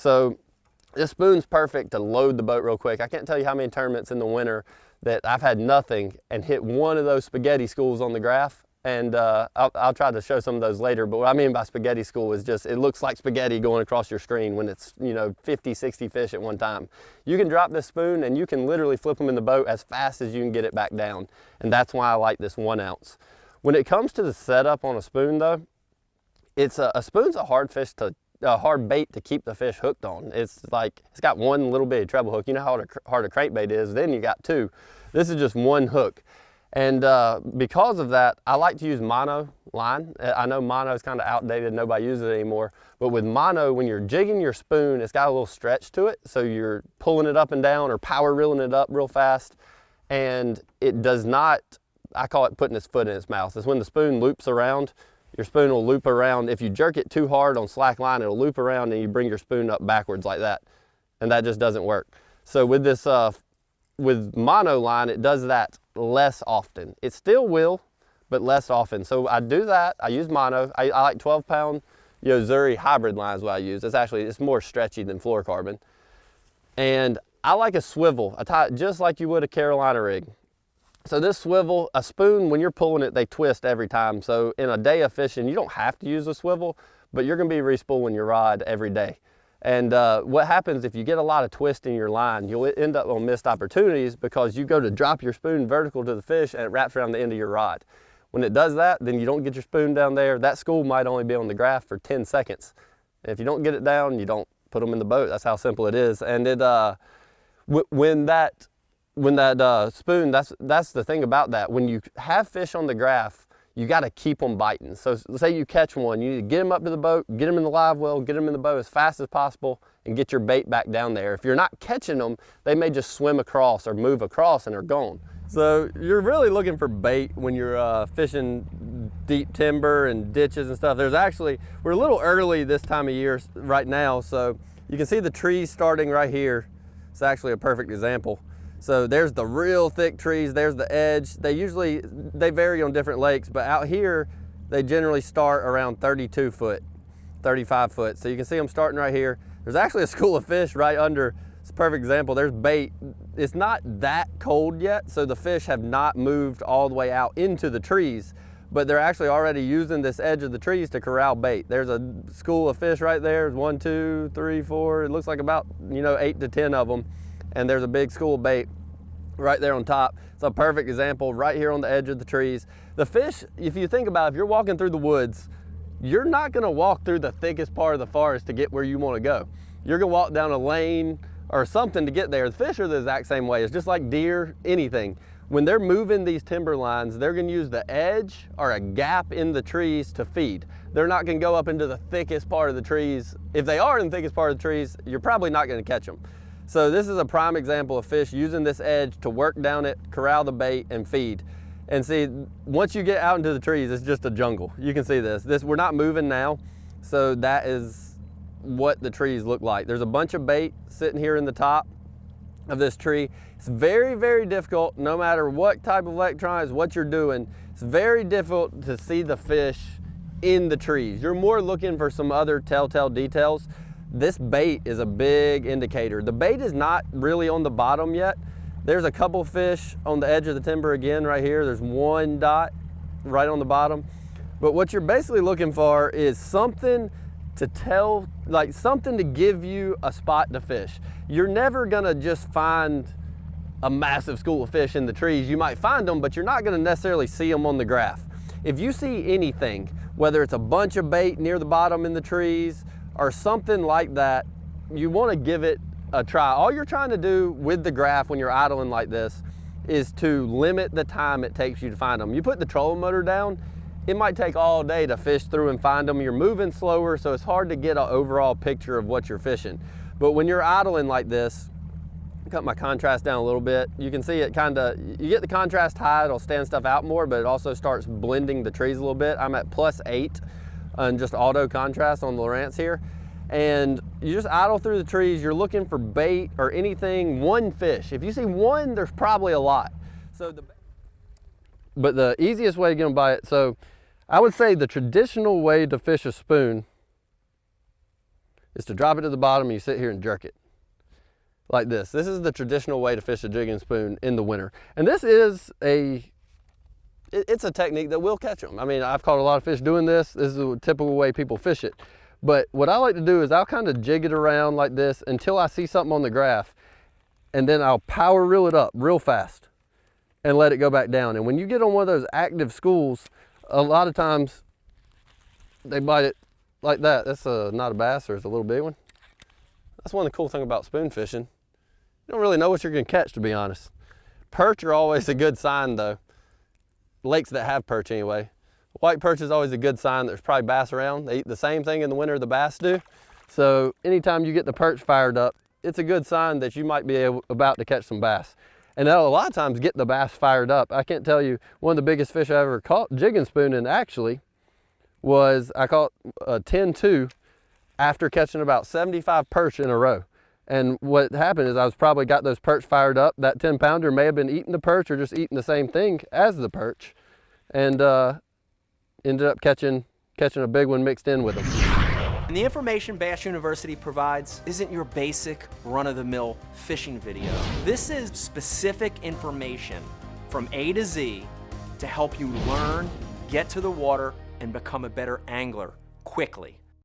So this spoon's perfect to load the boat real quick. I can't tell you how many tournaments in the winter that I've had nothing and hit one of those spaghetti schools on the graph. And I'll try to show some of those later, but what I mean by spaghetti school is just, it looks like spaghetti going across your screen when it's, you know, 50, 60 fish at one time. You can drop this spoon and you can literally flip them in the boat as fast as you can get it back down. And that's why I like this 1 ounce. When it comes to the setup on a spoon though, it's a spoon's a hard bait to keep the fish hooked on. It's like, it's got one little bitty treble hook. You know how hard a crankbait is, then you got two. This is just one hook. And because of that, I like to use mono line. I know mono is kind of outdated, nobody uses it anymore. But with mono, when you're jigging your spoon, it's got a little stretch to it. So you're pulling it up and down or power reeling it up real fast. And it does not, I call it putting its foot in its mouth. It's when the spoon loops around, your spoon will loop around. If you jerk it too hard on slack line, it'll loop around and you bring your spoon up backwards like that. And that just doesn't work. So with this, with mono line, it does that less often. It still will, but less often. So I do that. I use mono. I like 12-pound Yozuri hybrid line is what I use. It's more stretchy than fluorocarbon. And I like a swivel. I tie it just like you would a Carolina rig. So this swivel, a spoon, when you're pulling it, they twist every time. So in a day of fishing, you don't have to use a swivel, but you're gonna be respooling your rod every day. And what happens if you get a lot of twist in your line, you'll end up on missed opportunities because you go to drop your spoon vertical to the fish and it wraps around the end of your rod. When it does that, then you don't get your spoon down there. That school might only be on the graph for 10 seconds. And if you don't get it down, you don't put them in the boat. That's how simple it is. And it, when that spoon, that's the thing about that. When you have fish on the graph, you got to keep them biting. So say you catch one, you need to get them up to the boat, get them in the live well, get them in the boat as fast as possible, and get your bait back down there. If you're not catching them, they may just swim across or move across and are gone. So you're really looking for bait when you're fishing deep timber and ditches and stuff. There's actually, we're a little early this time of year right now, so you can see the trees starting right here. It's actually a perfect example. So there's the real thick trees, there's the edge. They vary on different lakes, but out here, they generally start around 32 foot, 35 foot. So you can see them starting right here. There's actually a school of fish right under, it's a perfect example. There's bait. It's not that cold yet, so the fish have not moved all the way out into the trees, but they're actually already using this edge of the trees to corral bait. There's a school of fish right there. There's 1, 2, 3, 4. It looks like about, 8 to 10 of them. And there's a big school of bait right there on top. It's a perfect example right here on the edge of the trees. The fish, if you think about it, if you're walking through the woods, you're not gonna walk through the thickest part of the forest to get where you wanna go. You're gonna walk down a lane or something to get there. The fish are the exact same way. It's just like deer, anything. When they're moving these timber lines, they're gonna use the edge or a gap in the trees to feed. They're not gonna go up into the thickest part of the trees. If they are in the thickest part of the trees, you're probably not gonna catch them. So this is a prime example of fish using this edge to work down it, corral the bait, and feed. And see, once you get out into the trees, it's just a jungle. You can see this. We're not moving now, so that is what the trees look like. There's a bunch of bait sitting here in the top of this tree. It's very, very difficult, no matter what type of electronics, what you're doing, it's very difficult to see the fish in the trees. You're more looking for some other telltale details. This bait is a big indicator. The bait is not really on the bottom yet. There's a couple fish on the edge of the timber again right here. There's one dot right on the bottom. But what you're basically looking for is something to tell, like something to give you a spot to fish. You're never gonna just find a massive school of fish in the trees. You might find them, but you're not gonna necessarily see them on the graph. If you see anything, whether it's a bunch of bait near the bottom in the trees, or something like that, you want to give it a try. All you're trying to do with the graph when you're idling like this is to limit the time it takes you to find them. You put the trolling motor down, it might take all day to fish through and find them. You're moving slower, so it's hard to get an overall picture of what you're fishing. But when you're idling like this, cut my contrast down a little bit, you can see it you get the contrast high, it'll stand stuff out more, but it also starts blending the trees a little bit. I'm at +8. And just auto contrast on Lowrance here. And you just idle through the trees, you're looking for bait or anything, one fish. If you see one, there's probably a lot. But the easiest way to get them by it, so I would say the traditional way to fish a spoon is to drop it to the bottom and you sit here and jerk it. Like this. This is the traditional way to fish a jigging spoon in the winter. And this is it's a technique that will catch them. I mean, I've caught a lot of fish doing this. This is a typical way people fish it. But what I like to do is I'll kind of jig it around like this until I see something on the graph, and then I'll power reel it up real fast and let it go back down. And when you get on one of those active schools, a lot of times they bite it like that. That's not a bass, or it's a little big one. That's one of the cool things about spoon fishing. You don't really know what you're gonna catch, to be honest. Perch are always a good sign though. Lakes that have perch anyway. White perch is always a good sign that there's probably bass around. They eat the same thing in the winter the bass do. So anytime you get the perch fired up, it's a good sign that you might be about to catch some bass. And that'll a lot of times get the bass fired up. I can't tell you, one of the biggest fish I ever caught jigging spooning actually was, I caught a 10-2 after catching about 75 perch in a row. And what happened is I was probably got those perch fired up. That 10-pounder may have been eating the perch or just eating the same thing as the perch. And ended up catching a big one mixed in with them. And the information Bass University provides isn't your basic run-of-the-mill fishing video. This is specific information from A to Z to help you learn, get to the water, and become a better angler quickly.